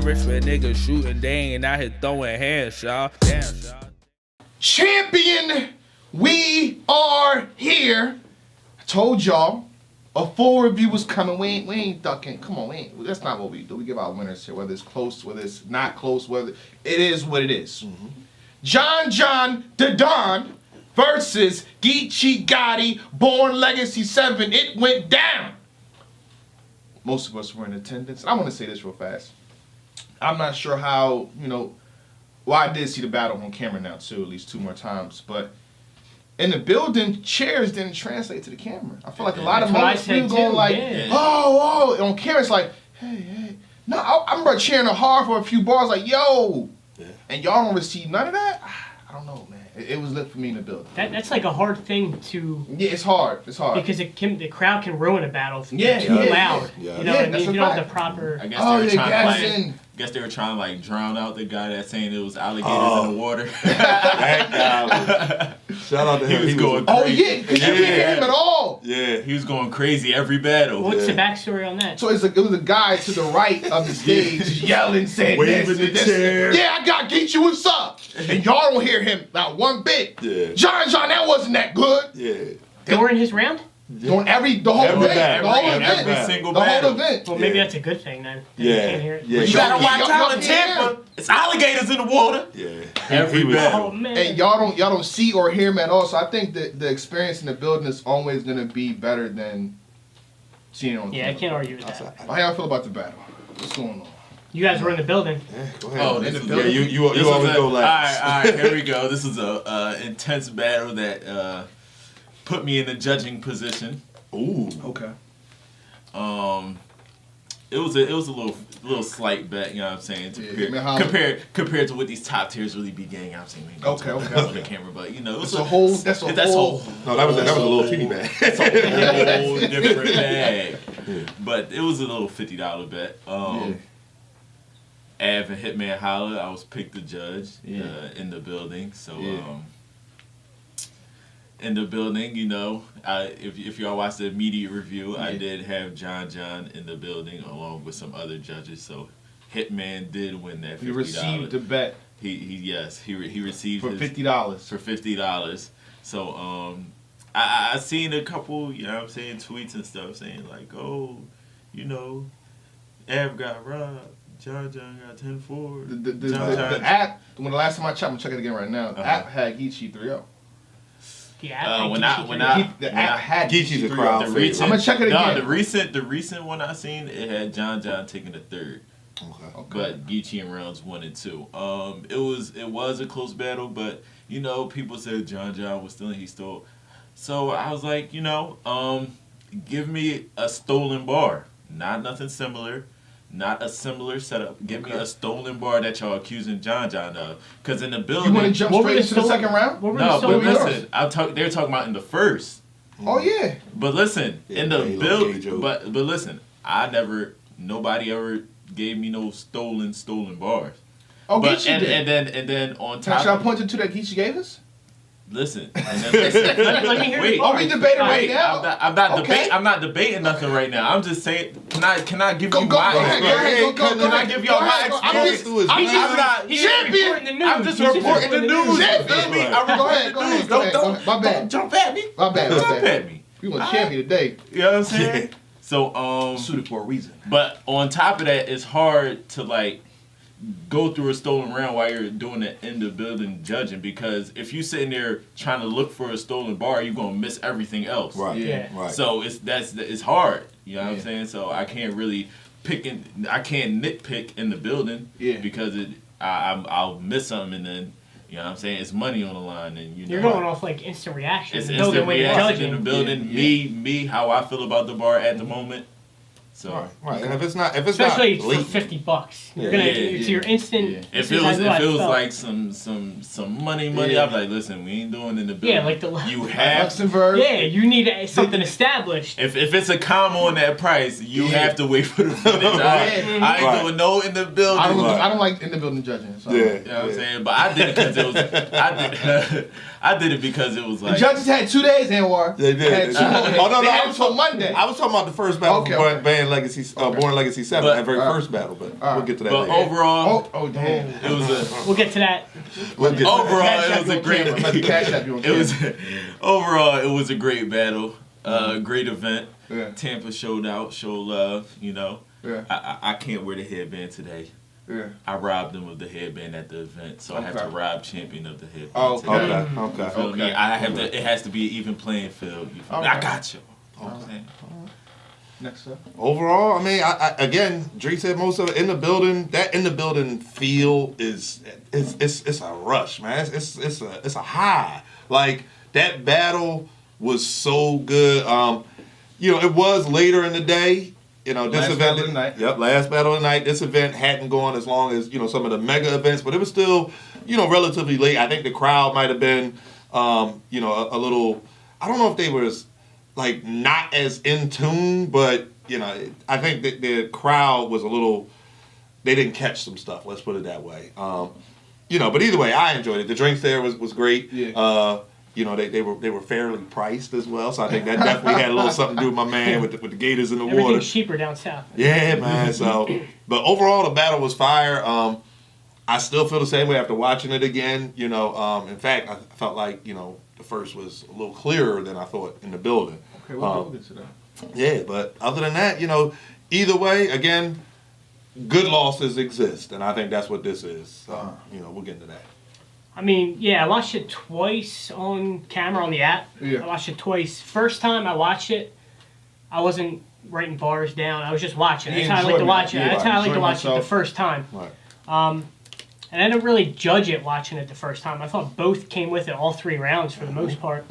rich for niggas shooting, they ain't out here throwing hands, y'all. Damn, y'all. Champion, we are here. I told y'all a full review was coming. We ain't ducking. Come on, that's not what we do. We give our winners here, whether it's close, whether it's not close, whether it is what it is. Mm-hmm. John the Don versus Geechi Gotti, Born Legacy 7. It went down. Most of us were in attendance. I want to say this real fast. I'm not sure how, well, I did see the battle on camera now too, at least 2 more times, but in the building, chairs didn't translate to the camera. I feel like a lot of moments we were going like, oh, and on camera it's like, hey. No, I remember cheering hard for a few bars like, yo, and y'all don't receive none of that? I don't know, man. It was lit for me in the building. That's like a hard thing to... Yeah, it's hard. Because the crowd can ruin a battle if they're too loud. Yeah. You know what I mean? If you don't have the proper... I guess they were trying to like drown out the guy that's saying it was alligators in the water. Shout out to him. He was going crazy. Oh yeah, because you didn't hear him at all. Yeah, he was going crazy every battle. What's the backstory on that? So it was a guy to the right of the stage yelling, saying waving the chair. Yeah, I got Geechi, what's up? And y'all don't hear him not one bit. Yeah. John, that wasn't that good. Yeah. During his round? During every whole event. Well, maybe that's a good thing then. Yeah. You can't hear it. Yeah. You gotta watch out in Tampa. It's alligators in the water. Yeah. Every battle. Oh, man. And y'all don't see or hear him at all. So I think that the experience in the building is always gonna be better than seeing it on Yeah, I can't argue with that. How y'all feel about the battle? What's going on? You guys were in the building. Yeah, go ahead. Oh, in the this building. Yeah, you always go last. All right, here we go. This is a intense battle that put me in the judging position. Ooh. Okay. It was a little slight bet, you know what I'm saying? Compared to what these top tiers really be getting, I'm saying. Okay. On the camera, but that's a whole. No, that was a little teeny bag. That's a whole different bag. But it was a little $50 bet. Av and Hitman Holla, I was picked the judge in the building. So in the building, if y'all watched the immediate review, I did have John in the building along with some other judges. So Hitman did win that $50. He received the bet. He received for $50. For $50. So I seen a couple, tweets and stuff saying like, oh, Av got robbed. John got 10-4. The app, when the last time I checked, I'm going to check it again right now, the app had Geechi 3-0. The app had Geechi's a crowd. I'm going to check it again. The recent one I seen, it had John taking the third. Okay. But Geechi in rounds 1 and 2. It was a close battle, but people said John was stealing, he stole. So I was like, give me a stolen bar. Not nothing similar. Not a similar setup. Give me a stolen bar that y'all accusing John of. Because in the building... You want to jump straight into the second round? No, but listen. They're talking about in the first. Oh, yeah. But listen, in the building... But listen, nobody ever gave me no stolen bars. Oh, Geechi did. And then on top... Should I point to two that Geechi gave us? Listen. And then listen. Let me hear Wait. Are we debating right now? I'm not debating nothing right now. I'm just saying, can I give you my experience? Can I give y'all my experience? I'm just reporting the news. Go ahead. Don't My bad. jump at me. Jump at me. We want champion today. You know what I'm saying? So suited for a reason. But on top of that, it's hard to go through a stolen round while you're doing the end of building judging, because if you sitting there trying to look for a stolen bar, you're gonna miss everything else. Right. Yeah. Right. So it's hard. You know what I'm saying? So I can't really I can't nitpick in the building because I'll miss something, and then you know what I'm saying, it's money on the line, and you're going off instant reaction. It's instant reaction in the building. Me, how I feel about the bar at the moment. So right, and if it's not especially for $50, you're gonna it's your instant. Yeah. If it was like some money, I'm like, listen, we ain't doing in the building. Yeah, like you have Luxembourg. Yeah, you need something established. If it's a comma on that price, you have to wait for the footage. I ain't doing no in the building. I don't like in the building judging. So. You know what I'm saying? But I did it because it was. I did it because it was like. The judges had 2 days, Anwar. They did. They had until Monday. I was talking about the first battle from Van Born Legacy 7, that very first battle, but we'll get to that But later. overall, Oh damn. it was a. We'll get to that. We'll get to that. Overall, it was a great. Let the cash app you on It was camera. overall, it was a great battle, great event. Yeah. Tampa showed out, showed love. You know, Yeah. I can't wear the headband today. Yeah. I robbed them of the headband at the event, so I have to Okay. rob Champion of the headband. Oh, today. Okay. You feel me? Okay. I have to. It has to be an even playing field. You feel me? Okay. I got you. You know what I'm saying? Next up. Overall, I mean, I again, Dree said most of it in the building. That in the building feel it's a rush, man. It's a high. Like that battle was so good. It was later in the day. This Last event. battle of the night. Yep, last battle of the night. This event hadn't gone as long as some of the mega events, but it was still relatively late. I think the crowd might have been a little. I don't know if they was like not as in tune, but I think that the crowd was a little. They didn't catch some stuff. Let's put it that way. But either way, I enjoyed it. The drinks there was great. Yeah. They were fairly priced as well, so I think that definitely had a little something to do with my man with the gators in the water. Everything's cheaper down south. Yeah, man. So, but overall, the battle was fire. I still feel the same way after watching it again. In fact, I felt like the first was a little clearer than I thought in the building. Okay, we'll get to that. Yeah, but other than that, either way, again, good losses exist, and I think that's what this is. So, we'll get into that. I mean, yeah, I watched it twice on camera on the app. Yeah. I watched it twice. First time I watched it, I wasn't writing bars down. I was just watching. You That's how I like to watch it. enjoyed it. That's how I like to Enjoyed watch it the myself. first time. Right. And I didn't really judge it watching it the first time. I thought both came with it all 3 rounds for the most part.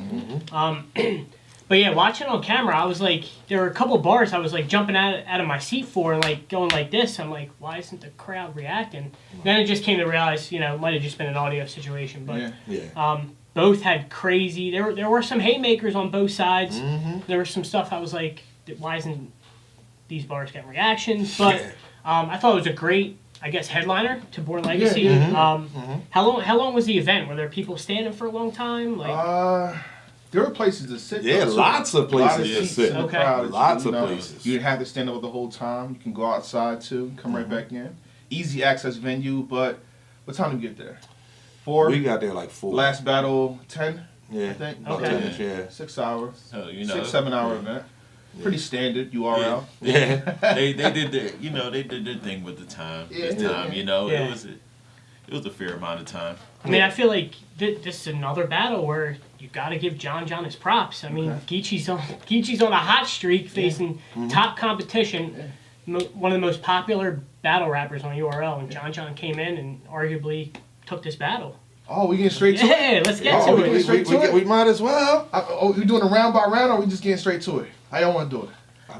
But yeah, watching on camera, I was like, there were a couple bars I was like jumping out of my seat for and like going like this. I'm like, why isn't the crowd reacting? Then it just came to realize, it might have just been an audio situation. But Yeah. both had crazy. There were some haymakers on both sides. There was some stuff I was like, why isn't these bars getting reactions? But I thought it was a great, I guess, headliner to Born Legacy. Yeah. How long was the event? Were there people standing for a long time? Like. There were places to sit. Yeah, though, so lots of a lot of places to seats sit. in the Okay. crowd, Lots of places. You didn't have to stand over the whole time. You can go outside too. Come right back in. Easy access venue, but what time did we get there? 4. We got there like 4. Last battle 10. Yeah. I think. About Okay. 10-ish, yeah. 6 hours. So 6-7 hour event. Pretty standard URL. Yeah. they did their thing with the time. Yeah. This time, Yeah. it was a fair amount of time. I mean, I feel like this is another battle where you got to give John his props. I mean, Geechi's on a hot streak facing top competition, one of the most popular battle rappers on URL, and John came in and arguably took this battle. Oh, we getting straight to it? Yeah, let's get Oh, to we it. get straight to it? We might as well. We doing a round by round, or we just getting straight to it? How y'all want to do it?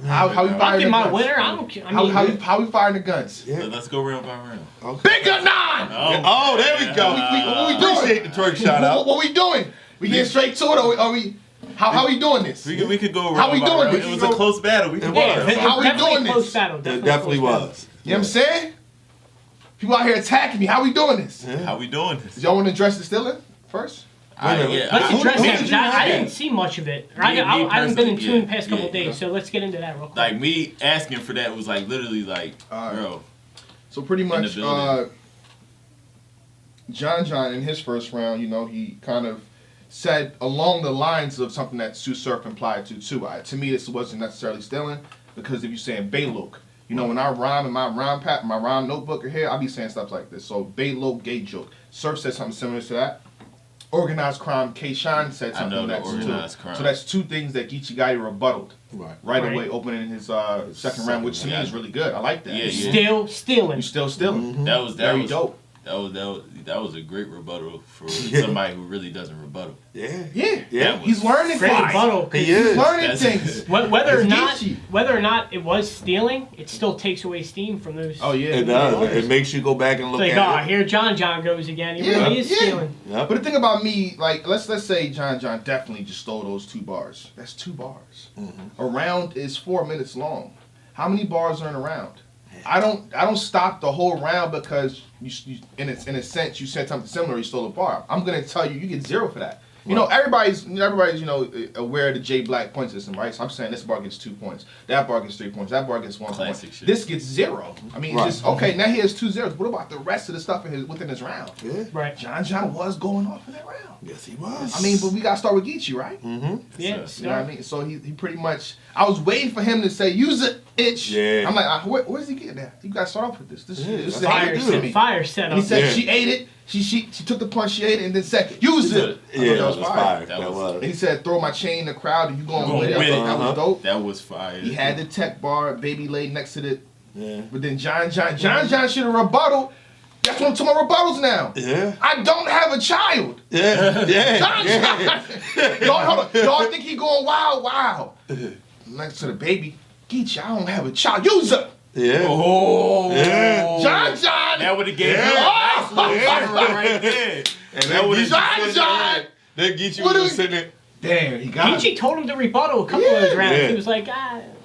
How we I'll firing get the my guns? winner. I don't care. I mean, How we firing the guns? Yeah. So let's go round by round. Big gun 9! Oh, there we go. What we doing? Appreciate the twerk shout out. What we doing? We getting straight to it, or are we? How we doing this? We could go round How we by doing round. this? It was a close battle. We could yeah, go. How we definitely doing close this? battle. It definitely close battle. was. You know what I'm saying? People out here attacking me. How we doing this? How we doing this? Y'all want to address the stealing first? Let's address who that. did 'Cause you I have? didn't see much of it. I Me haven't been in personally, tune the yeah. past couple Yeah. days, so let's get into that real quick. Like me asking for that was like literally like, Alright. bro. So pretty the much, building. John in his first round, he kind of said along the lines of something that Sue Surf implied to too. To me, this wasn't necessarily stealing because if you're saying Baylok, when I rhyme in my rhyme notebook here, I'll be saying stuff like this. So Baylok, gay joke. Surf said something similar to that. Organized crime, K-Shine said I something know the that's organized too. crime. So that's 2 things that Geechi Gotti rebutted Right. right away, opening his second round, which to me is really good. I like that. Yeah, yeah. Still stealing. You still stealing. That was Very dope. That was a great rebuttal for somebody who really doesn't rebuttal. Yeah. Yeah, Yeah. He's learning Great things. rebuttal. He He's is. learning That's- things. Whether It's or not it was stealing, it still takes away steam from those. Oh yeah, It does. It makes you go back and look It's like, at it. here John goes again. He Yeah, really is yeah. stealing. Yep. But the thing about me, like, let's say John definitely just stole those 2 bars. That's 2 bars. A round is 4 minutes long. How many bars are in a round? I don't stop the whole round because you in a sense you said something similar. You stole a bar. I'm gonna tell you, you get 0 for that. You know, everybody's aware of the J Black point system, right? So I'm saying this bar gets 2 points, that bar gets 3 points, that bar gets 1 point. Shit. This gets 0. I mean, Right. just okay. Now he has 2 zeros. What about the rest of the stuff within his round? Yeah. Right. John was going off in that round. Yes, he was. I mean, but we gotta start with Geechi, right? Mm-hmm. Yeah. You know what I Start. mean? So he pretty much. I was waiting for him to say, "Use it, itch." Yeah. I'm like, where's he getting that? You gotta start off with this. This Yeah, is that's how you haters do to it. me. Fire setup. And he said Yeah. she ate it. She took the punch, she ate it, and then said, "Use it." I Yeah, thought that was fire. That That was- was. And he said, "Throw my chain in the crowd, and you going Going with it." I with thought it. that was Uh-huh. dope. That was fire. He had the tech bar, baby laid next to it. Yeah. But then John should have rebutted. That's what I'm talking about rebuttals now. Yeah. I don't have a child. Yeah. Yeah. John. Yeah. Y'all, hold on. Y'all think he going wow. Next to the baby, Geechi, I don't have a child. Use it. Yeah. Oh. Yeah. John. That would have gave Yeah. him a nice little Yeah. camera right there. And That would've John. Then Geechi What was do sitting there. Damn, he got Geechi it. told him to rebuttal a couple of his rounds. Yeah. He was like,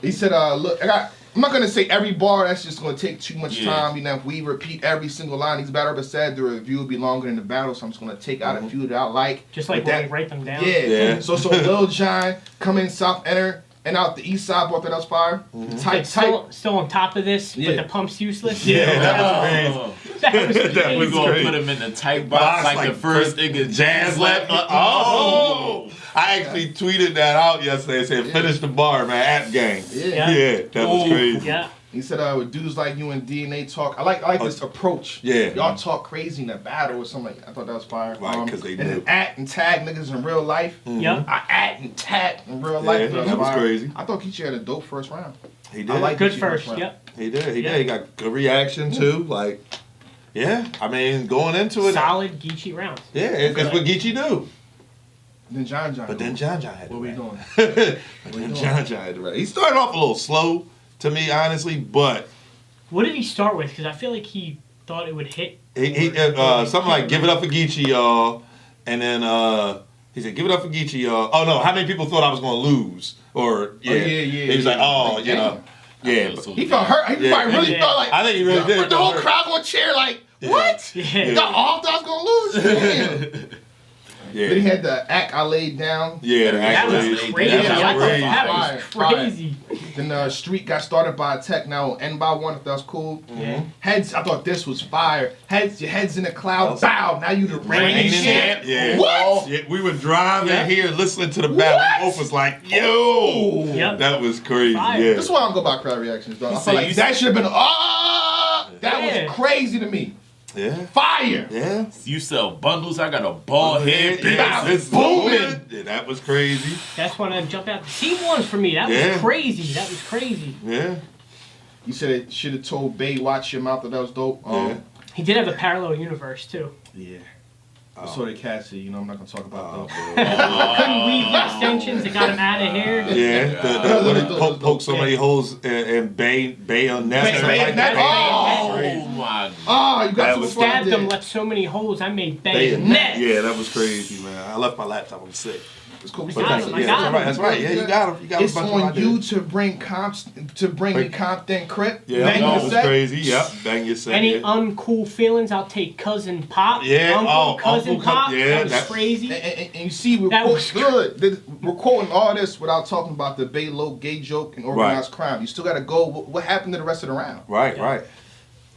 He said, look, I'm not going to say every bar. That's just going to take too much Yeah. time. You know, if we repeat every single line he's battle ever said, the review will be longer than the battle. So I'm just going to take out a few that I like. just like But when we write them down. Yeah. Yeah. So Lil John come in South Enter and out the East Side. Bought that was fire. Like, Type. still on top of this, Yeah. but the pump's useless. Yeah, that was Oh. That was That crazy. was We gonna crazy. put him in the tight box Box like, like the first nigga Jazz left. Oh! I actually tweeted that out yesterday. Said, "Finish the bar, man. App gang." Yeah. Yeah, that was Ooh. crazy. Yeah. He said, with dudes like you and DNA talk. I like this approach. Yeah. Y'all talk crazy in a battle or something. I thought that was fire. Right, 'cause they and then do. act and tag niggas in real life. Yep. I act and tag in real life. Yeah, that was fire. crazy. I thought Geechi had a dope first round. He did. I like Good Geechi first. round. Yep. He did. He Yeah. did. He got good reaction too. Like, yeah. I mean, going into it. Solid Geechi rounds. Yeah, it's what Geechi do. Then John. But then John had What the we rap. doing? But then John had the rap. He started off a little slow to me, honestly, but What did he start with? Because I feel like he thought it would hit. he something like "Give it up for Geechi, y'all," and then he said, "Give it up for Geechi, y'all." Oh no, how many people thought I was gonna lose? Or yeah, yeah, He was like, yeah. "Oh, Like, you know, I yeah." feel but- so He felt hurt. He Yeah. probably really Yeah. felt like. I think he really did. The whole feel hurt. crowd gonna cheer like, what? Yeah. Y'all all thought I was gonna lose? Damn. Then he Yeah, had the act I laid down. yeah. The That was accolades. crazy. Yeah, That was crazy. Fire. crazy. Then the street got started by a tech, now end by one, if that's cool. Yeah. Heads, I thought this was fire. Heads, your head's in the cloud. That's- Bow, now you the reigning Reigning champ. champ. Yeah. What? Yeah, we were driving Yeah. here, listening to the battle. What? We both was like, "Yo, Yep. that was crazy." Fire. Yeah. That's why I don't go by crowd reactions, though. I You feel say like you that should have been, that Yeah. was crazy to me. Yeah. Fire. Yeah. You sell bundles. I got a bald head. Yeah, bitch. it's booming. booming. Yeah, that was crazy. That's when I jumped out. Team ones for me. That Yeah. was crazy. That was crazy. Yeah. You said it should have told Bay, watch your mouth, that was dope. Yeah. He did have a parallel universe too. Yeah. So did Cassie, you know, I'm not going to talk about Oh, that. boy. Couldn't weave the extensions that got him out of here. Yeah, when he poke so many holes and Bay on net. Bay- something Bay like on that. net. Oh my. Oh, you got That to was- Stabbed him, left so many holes. I made Bay and bayonet. Yeah, that was crazy, man. I left my laptop. I'm sick. It's cool. We Got got him, it. I Yeah, got that's him. right. That's right. Yeah, you got him. You got It's a bunch on of you to bring me Compton Crip. Yeah, Bang that your was set. crazy. Yep, bang your set. Any yeah. uncool feelings? I'll take cousin Pop. Yeah, Uncle, cousin Uncle Pop. yeah, that was that- crazy. And you see, we're, That was we're quoting all this without talking about the Bay Low gay joke and organized crime. You still got to go. What happened to the rest of the round? Right, right.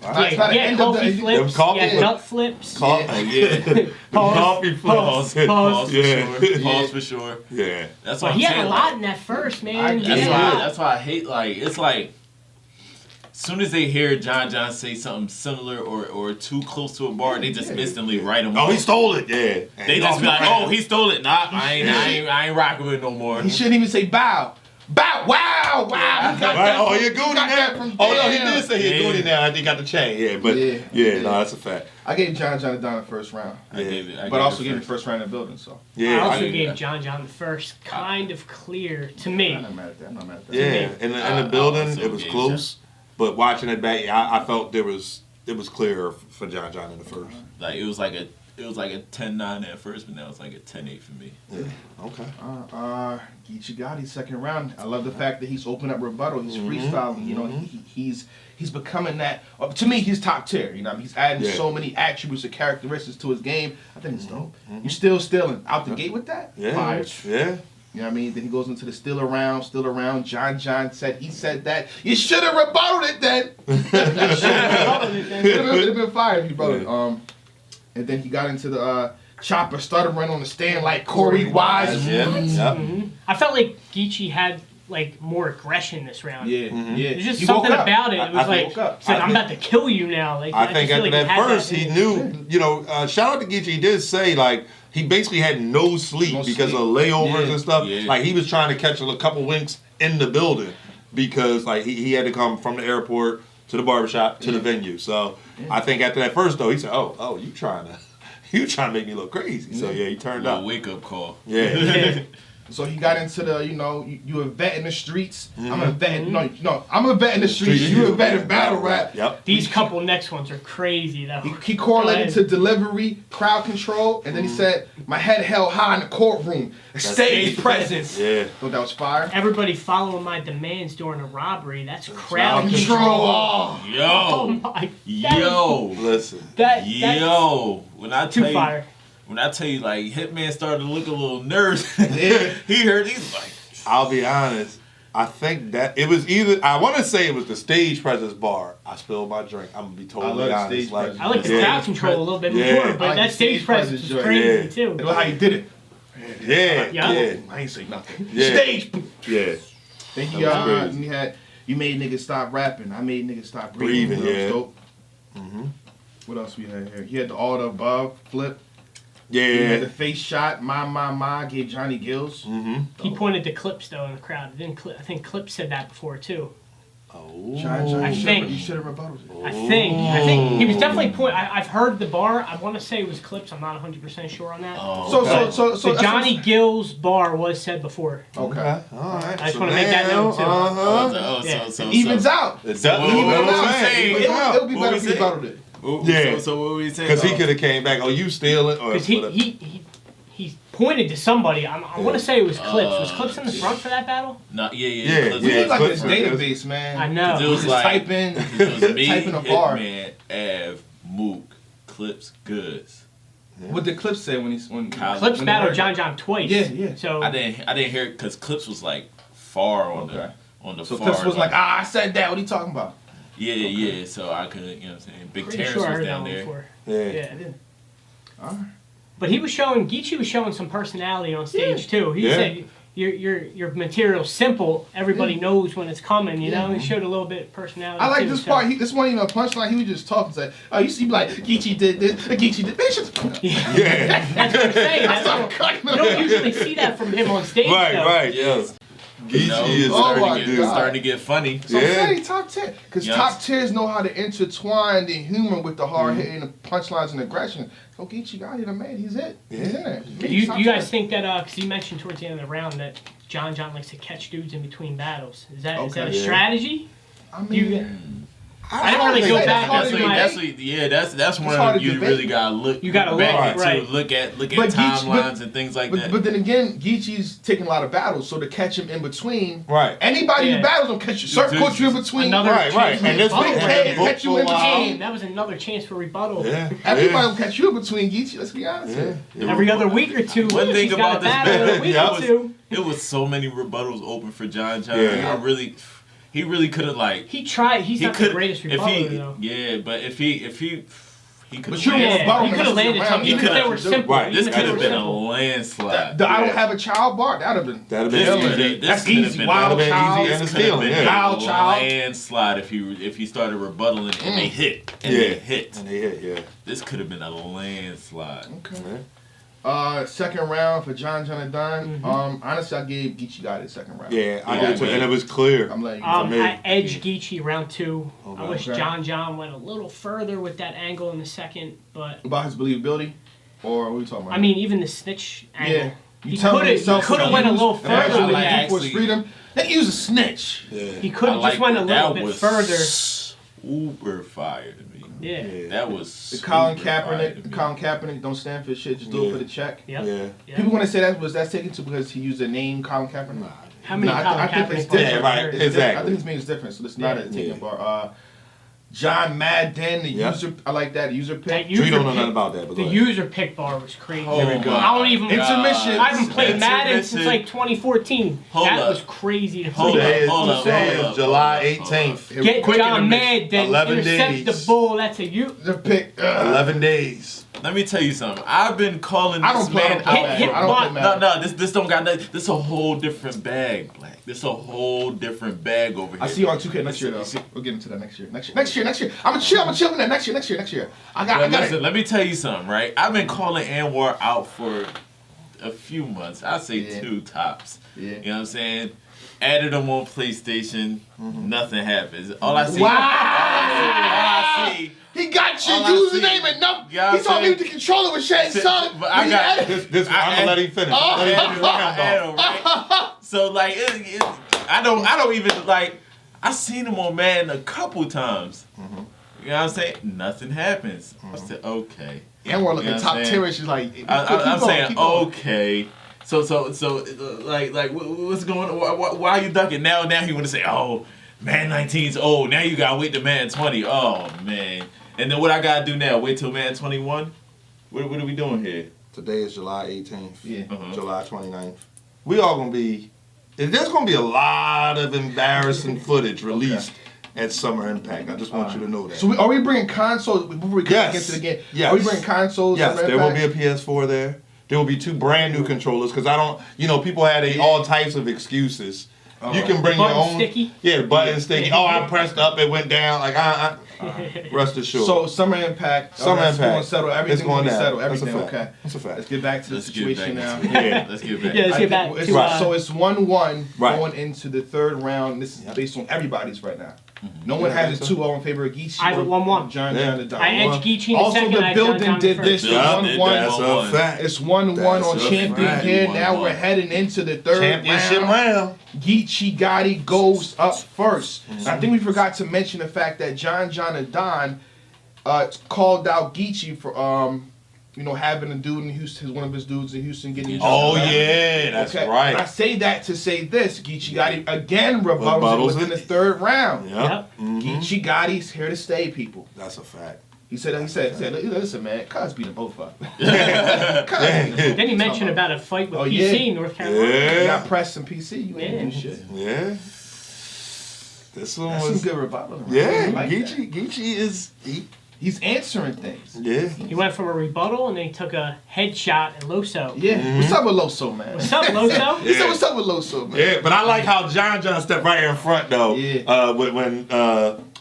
It's not the end of coffee the- flips. Them coffee Yeah, flips. nut flips. Call, Yeah. Coffee Pause, flips. pause. For Yeah. sure. Pause for sure. Yeah. That's But what he I'm had saying. a lot in that first, man. He That's had a why- lot. That's why I hate, like, it's like, soon as they hear John say something similar or too close to a bar, they just instantly write him Oh, off. he stole it. Yeah. They just be like, oh, he stole it. Nah, I ain't rocking with it no more. He shouldn't even say bow. Bow. Wow. Wow. He got Right. that Oh, from- you're he Goody got that now. from Oh no, he damn. did say he's Yeah. Goody now. I think he got the chain. Yeah, but Yeah. yeah, no, that's a fact. I gave John a dime the first round, I gave it. but also gave him the first round in the building. So Yeah. I also I- gave John the first kind of clear to me. I'm not mad at that. I'm not mad at that. Yeah, in the I building also it was gave close, but watching it back, I felt it was clearer for John in the first. Like, it was like it was like a 10-9 at first, but now it's like a 10-8 for me. Yeah. Okay. Geechi Gotti, second round. I love the fact that he's opened up rebuttal. He's freestyling. You know, he's becoming that. To me, he's top tier. You know, he's adding so many attributes and characteristics to his game. I think it's dope. You still stealing out the gate with that? Yeah. Fire. Yeah. You know what I mean? Then he goes into the still around. John said he said that. You should have rebutted it then. It would have been fire if you brought it. And then he got into the chopper, started running on the stand like Corey Wise. I felt like Geechi had like more aggression this round. Yeah. There's just He something woke up. about it. It was woke like, up. he said, I'm about to kill you now. Like, I think just after feel like that had first, that he in knew, you know, shout out to Geechi. He did say, like, he basically had no sleep because of layovers and stuff. Yeah. Like, he was trying to catch a couple winks in the building because, like, he had to come from the airport to the barbershop to the venue. So, I think after that first, though, he said, oh, you trying to make me look crazy. So, yeah, he turned up. Wake-up call. Yeah. So he got into the, you know, you a vet in the streets. I'm a vet. No, I'm a vet in the streets. You a vet in battle rap. Yep. These couple next ones are crazy though. He correlated to delivery, crowd control, and then he said, my head held high in the courtroom. Stage presence. Yeah. So that was fire. Everybody following my demands during a robbery. That's crowd control. Control. Oh Yo. my. Listen. Yo. When I tell Too you, fire. when I tell you, like, Hitman started to look a little nervous. Yeah. He heard, he's like, I'll be honest. I think that it was either, I want to say it was the stage presence bar. I spilled my drink. I'm going to be totally I love honest. stage presence. I like the crowd control a little bit more, Yeah. but I like that the stage stage presence presence was joint. crazy Yeah. too. Look how he did it. Yeah. Yeah. I ain't say nothing. Yeah. Stage. Yeah. Then That was crazy. you made niggas stop rapping. I made niggas stop breathing. Breathing, That was yeah. dope. What else we had here? He had the all the above flip. He had Yeah. the face shot. Ma gave Johnny Gills. He pointed to Clips though in the crowd. It didn't I think Clips said that before too. Oh. John, I think- you should have rebutted it. I think he was definitely I've heard the bar. I want to say it was Clips. I'm not 100% sure on that. So The Johnny Gills bar was said before. Okay. All right. I just wanna make that known, too. Yeah. Evens out. It does. What Evens was out. he saying? It'll be What better was if you it? rebutted it. Yeah. So what were we saying? Because he could have came back. Oh, you stealing? Or Because whatever. he pointed to somebody. I want to say it was Clips. Was Clips in the front for that battle? No, Yeah, yeah. We need like Clips this are- database, man. I know. It was Just like type in, it was me, type in a bar. Hitman, Av, Mook, Clips, Goods. What did Clips say when Kyle- Clips when battled they John John twice. Yeah. So I didn't hear it because Clips was like far on Okay. the So far. Clips was like, I said that. What are you talking about? yeah. So I couldn't, you know what I'm saying. Big pretty Terrence sure I was heard that down one there. before. Yeah. Yeah, I did. But Geechi was showing some personality on stage too. He Yeah. said your material's simple. Everybody knows when it's coming. You know, he showed a little bit of personality. I like too, this so- part. This wasn't even a punchline. He was just talking. Say, oh, you see, like Geechi did this, Geechi did this. Yeah. That's what I'm saying. I started cutting You don't him. usually see that from him on stage. Right, though. right. Yes. Geechi You know, is Oh starting, my to get, God. starting to get funny. So I'm Yeah. saying top 10. Because Yes. top tiers know how to intertwine the humor with the hard hitting, the punchlines and aggression. So Geechi got it, man. He's it. He's in there. You Top guys 10. think that because you mentioned towards the end of the round that John likes to catch dudes in between battles. Is that a Okay. Yeah. strategy? I mean, I didn't really go say back hard into to my- debate. That's one hard of to you debate. really gotta look. You gotta back look, right. to look at But Geechi- timelines and things like that. But then again, Geechi's taking a lot of battles, so to catch him in between, Right. anybody Yeah. who battles him catch you. Certain caught you in between. Another Right, right. chance And this for one Big rebuttal. K had catch you in book for a while. between. That was another chance for rebuttal. Yeah. Everybody will catch you in between Geechi. Let's be honest. Yeah. here. Every other week or two, One thing he's got about a this battle in a battle, week yeah, or two. it was so many rebuttals open for John. Yeah. He really could have like. He tried. He's He not could the greatest rebuttaler though. Yeah, but if he could. But you don't want to rebuttal he him could have unless landed he's some, around. even He if they could've- were simple. Right, even This if could they have were been a simple. landslide. I don't have a child bar. That'd have been. That'd have This been could've easy. been- this That's could've easy. been- Wild That'd have been child. easy This and could have stealing. been Yeah. Wild a child. landslide if he started rebuttaling and they hit and Yeah. they hit. And they hit, yeah. This could have been a landslide. Okay. Yeah. Second round for John and Don. Honestly, I gave Geechi Gotti second round. Yeah, I Yeah, did too. man. And it was clear. I'm letting you know. me. I edged Geechi round 2. I Okay. wish Okay. John went a little further with that angle in the second, but About his believability, or what are we talking about? I mean, even the snitch angle. yeah. He tell me could have yourself went a little and further actually with like that. fight for his freedom. Then use a snitch. Yeah. He could have I just went a that. little That bit was further. Super fire to me. Yeah. That was The Colin super fire to Kaepernick, me. Colin Kaepernick don't stand for shit. Just do it for the check. Yep. Yeah. Yep. People want to say that's taken to because he used the name Colin Kaepernick. How many No, Colin I think it's Kaepernick different. Yeah, right. It's different. Exactly. I think his name is different, so it's not a taken Yeah. bar. John Madden, the Yep. user. I like that user pick. That Tree user don't know pick- nothing about that, but The go ahead. user pick bar was crazy. Here we go. I don't even. Intermission. I haven't played Madden Intermission. since like 2014. Hold that up. was crazy to Hold play. up, hold up, Today hold is up, July hold up, hold up. 18th. Get Quick John intermission. mad, then 11 intercept days. the ball. That's a you. The pick. 11 days. Let me tell you something. I've been calling I this don't play. I man don't play out. hit Madden. I don't play bot. Madden. No, this don't got nothing. This a whole different bag, Black. This a whole different bag over here. I see you on 2K next year though. See- We'll get into that next year. Next year. I'm gonna chill with that next year. I got Listen, it. let me tell you something, right? I've been calling Anwar out for a few months. I'd say Yeah. 2 tops. Yeah. You know what I'm saying? Added them on PlayStation. Nothing happens. All I see. Wow. All I see. He got your All I username see- and number. Yeah, He I'm told me saying- the controller was Shane Son. But I got- This I'm gonna let him finish. Oh. Let him finish. Let him go. Right? So like, I don't even like. I seen him on Madden a couple times. You know what I'm saying? Nothing happens. I said, okay. And we're looking You know what top I'm tier. She's like, keep I'm going, saying, keep going. okay. So, like, what's going on? Why are you ducking? Now he want to say, oh, man, 19's old. Now you gotta wait till man 20. Oh man. And then what I gotta do now? Wait till man 21? What are we doing here? Today is July 18th. Yeah. July 29th. We all gonna be. There's gonna be a lot of embarrassing footage released at Summer Impact. I just want you to know that. So are we bringing consoles before we get to the game? Yes. Are we bringing consoles? Yes, to there will be Impact? a PS4 there. There will be 2 brand new controllers because I don't. People had all types of excuses. You can bring your Button own. sticky? Yeah, the button sticky. Oh, I pressed up, it went down. Like rest assured. So Summer Impact. Summer that's Impact. going to settle everything. It's going Will be down. settled. That's a Everything. fact. Okay. That's a fact. Let's get back to the Let's get situation back now. into it. Yeah. Let's get back. Yeah, let's I get think back it's, to so it's 1-1 Right. going into the third round. This is based on everybody's right now. No one Yeah, I has a think so. 2-0 in favor of Geechi. I have or it 1-1. John Yeah. the Don. I edged Geechi in the Also, second. I the had building John John did the this. first. Yeah, 1-1. That's a fact. It's 1-1 on That's a champion fact. here. Now 1-1. we're heading into the third Championship round. round. Geechi Gotti goes up first. I think we forgot to mention the fact that John and Don called out Geechi for having a dude in Houston, one of his dudes in Houston getting Oh injured. yeah, that's Okay. right. And I say that to say this: Geechi Gotti again rebuttals Rebuttals it within it. the third round. Yep. Geechi Gotti's here to stay, people. That's a fact. He said, listen, man, Cuz beat them both up. Then he mentioned about a fight with Oh, PC yeah. in North Carolina. You Yeah. got pressed in PC, you ain't do shit. Yeah. This one That's some was. good rebuttal. Yeah, I like that. Geechi is. He's answering things. Yeah. He went from a rebuttal and then he took a headshot at Loso. Yeah. What's up with Loso, man? What's up, Loso? He said, what's up with Loso, man? Yeah, but I like how John stepped right in front though. Yeah. When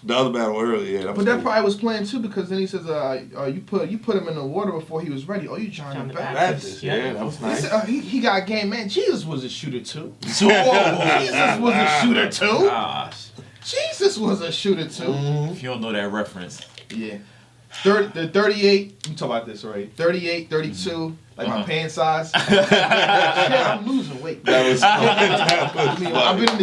the other battle earlier. Yeah, But that probably was playing too because then he says, you put him in the water before he was ready. Oh, you John John the the Baptist. Baptist. Yeah. Yeah, that was He nice. said, he got game, man. Jesus was a shooter too. Jesus was a shooter too. Gosh, Jesus was a shooter too. if you don't know that reference, Yeah. The 38, we talk about this already. 38, 32, like my pants size. Shit, I'm losing weight. That was. I mean, I've been in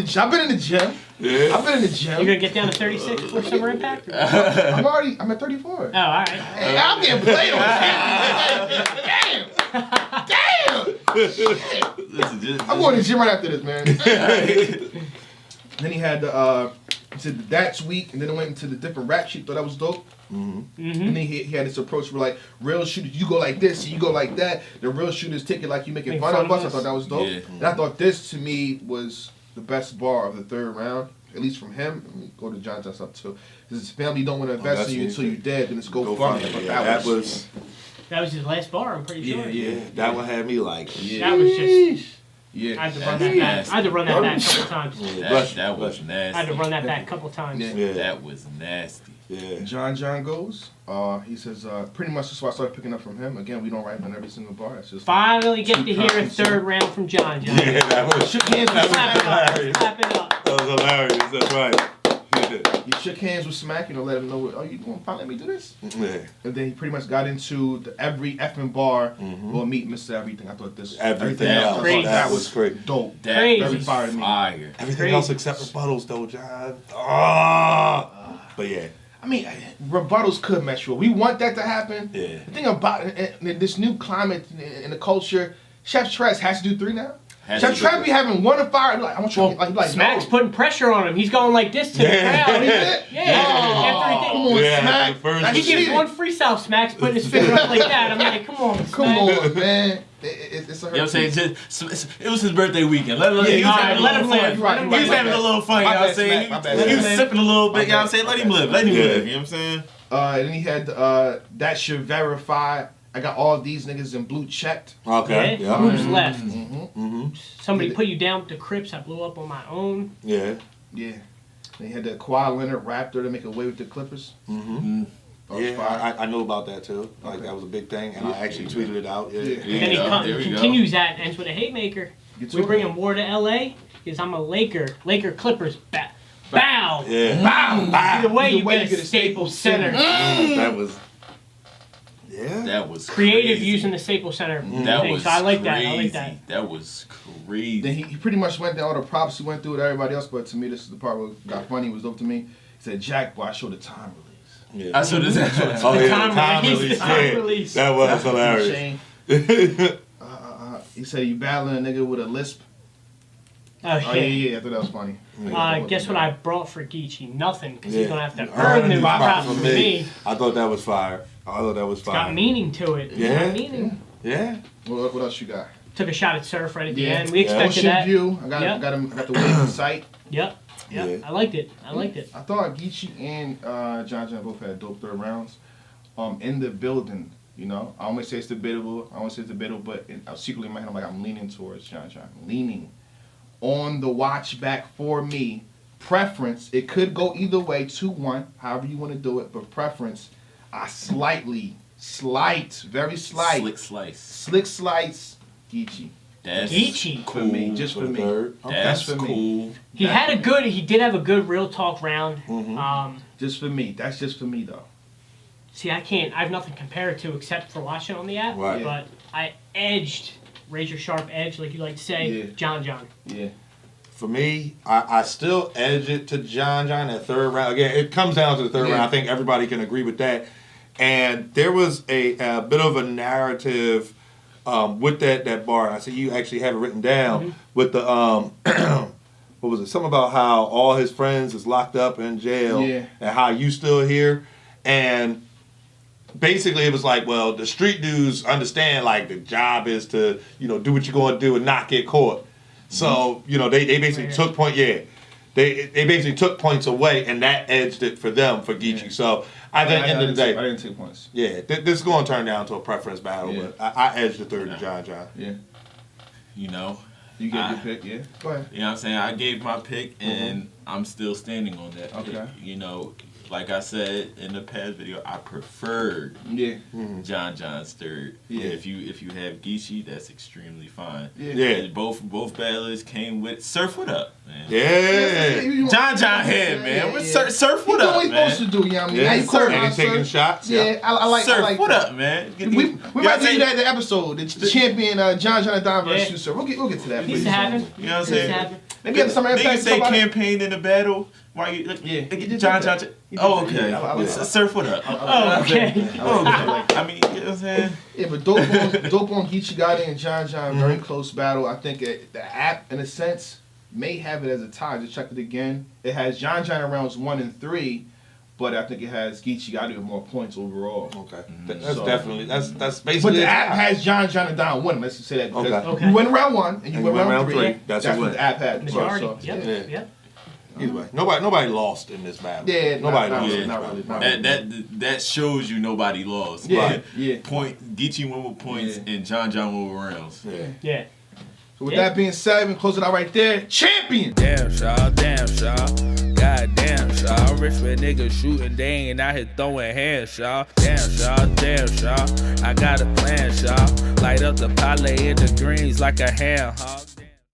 the gym. Yeah. I've been in the You're gym. gonna get down to 36 for Summer Impact? Oh, I'm at 34. all right. Hey, I'm getting played on. Damn. this is just. I'm going to the gym right after this, man. Then he had he said that's weak, and then it went into the different rap sheet. Thought that was dope. And then he had this approach where like real shooters, you go like this, you go like that. The real shooters take it like you making fun of us. I thought that was dope. Yeah. And I thought this to me was the best bar of the third round, at least from him. Let me go to John Johnson up too. Because his family don't want to invest that's in you it. until you're dead. Then it's go Go fund. funny. Yeah, that was. That was his last bar, I'm pretty sure. Yeah, that one had me like. That was just. Yeah. I had to run that back. I had to run that back a couple times. That was I had to nasty. run that back a couple times. Yeah. Yeah. That was nasty. Yeah. John goes. He says pretty much that's what I started picking up from him. Again, we don't write on every single bar. It's just Finally get to hear a third round from John. Yeah, that was. shook hands with Clap it Smack. up. Clap it up. That was hilarious. That's right. He shook hands with Smack, let him know, oh, you want to let me do this? Yeah. And then he pretty much got into every effing bar will meet Mr. Everything. I thought this Everything That else. was crazy. That was great. dope. That Crazy. Very was fire to me. fire. Everything Crazy. else except rebuttals though, John. Ah. But yeah. I mean, rebuttals could mess you up. We want that to happen. Yeah. The thing about this new climate in the culture, Chef Trez has to do 3 now. Chef Trez be having 1 to fire. Like, I want you to like Smack's no. putting pressure on him. He's going like this to the crowd. Yeah. Oh, come on, Yeah, Smack. the first That's He gives cheating. one freestyle, Smack's putting his finger up like that. I'm like, come on, Smack. Come on, man. It's a You know what I'm saying? It was his birthday weekend. Let him live. Right, He was having a little fun, you know what I'm saying? My bad. He was sipping a little bit, you know what I'm saying? Let him live. Let him live, you know what I'm saying? And then he had that should verify. I got all these niggas in blue checked. Okay. Yeah. Who's left? Mm-hmm. Somebody put you down with the Crips. I blew up on my own. Yeah. Yeah. Then he had the Kawhi Leonard Raptor to make away with the Clippers. Mm-hmm. That was fire. Yeah, I know about that too. Like that was a big thing, and I actually tweeted it out. Yeah. Then he continues that and ends with a haymaker. We bringing war to LA because I'm a Laker. Laker Clippers. Bow. Yeah. Bow. Either way, you get a Staples Center. That was. Yeah. That was Creative crazy. using the Staples Center That thing. was So I like crazy. that. I like that. That was crazy. Then he pretty much went down all the props he went through with everybody else, but to me, this is the part where it got funny. It was up to me. He said, Jack, boy, I showed the time release. Yeah. I saw this. Oh yeah, time release, release. the time Yeah. release. That was hilarious. Shane. He said, you battling a nigga with a lisp. Oh, Oh, yeah, I thought that was funny. Guess what I brought for Geechi? Nothing, because he's Yeah. going to have to Earn earn the the props props from from me. I thought that was fire. It's got meaning to it. It's Yeah. got meaning. Yeah. What else you got? Took a shot at Surf right at the Yeah. end. We expected Ocean that. View. I got Yep. the wave in sight. Yep. Yeah. I liked it. I thought Geechi and John both had dope third rounds. In the building, you know, I always say it's debatable. But secretly in my head, I'm like, I'm leaning towards John. Leaning on the watch back for me. Preference. It could go either way. 2-1. However you want to do it, but preference. I very slight. Slick slice. Geechi. That's Geechi. For me, just for me. Third. That's for me. cool. He did have a good real talk round. Just for me. That's just for me though. See, I have nothing compared to except for watching on the app. Right. But I edged, razor sharp edge, like you like to say, Yeah. John. Yeah. For me, I still edge it to John that third round. Again, it comes down to the third Yeah. round. I think everybody can agree with that. And there was a bit of a narrative with that bar. And I see you actually have it written down with the what was it? Something about how all his friends is locked up in jail Yeah. and how you still here. And basically it was like, well, the street dudes understand like the job is to, do what you're going to do and not get caught. So, they basically took point, They basically took points away, and that edged it for them, for Geechi. Yeah. So, at the end of the day, I didn't take points. yeah, this is going to turn down to a preference battle, Yeah. but I edged the third to John. Yeah. You know? You get your pick, yeah? Go ahead. You know what I'm saying? I gave my pick, and I'm still standing on that Okay. pick. Like I said in the past video, I preferred Yeah. John's third. Yeah. If you have Geechi, that's extremely fine. Yeah. And both battlers came with Surf. What up, man? Yeah. John head, man. With Surf. What He up, doing what he's man? supposed to do, you know what I mean? Yeah, Now you call and out he's taking Surf. shots. Yeah, I like Surf. I like What that. up, man? We might do that in the episode. The champion John and Don versus Yeah. Surf. We'll get to that. Needs to happen. You know what I'm Needs to saying? happen. Maybe have some Niggas impact. say campaign in the battle. Why you? Yeah, he did John. that. He did Oh, that. okay. Yeah, I like that. Surf. What up? Oh, okay. Oh, okay. I mean, you know what I'm saying? Yeah, but dope on Geechi Gotti and John, very close battle. I think the app, in a sense, may have it as a tie. Just checked it again. It has John in rounds 1 and 3, but I think it has Geechi Gotti with more points overall. Okay. So- That's basically But the a app tie. has John and Don winning. Let's just say that. Because Okay. you win round 1 and you win round 3. That's That's a what win. the app had. Majority. So, Yep. yeah. Yep. Either way, nobody lost in this battle. Yeah, nobody not lost. really, in this not battle. really, not really. That shows you nobody lost. Yeah, Right. yeah. Geechi won with points Yeah. and John won with rounds. Yeah. Yeah. So with Yeah. that being said, we close it out right there. Champion! Damn, Shaw, God damn, Shaw. Rich with niggas shooting, they ain't out here throwing hands, Shaw. Damn, Shaw. I got a plan, Shaw. Light up the parlay in the greens like a ham, huh?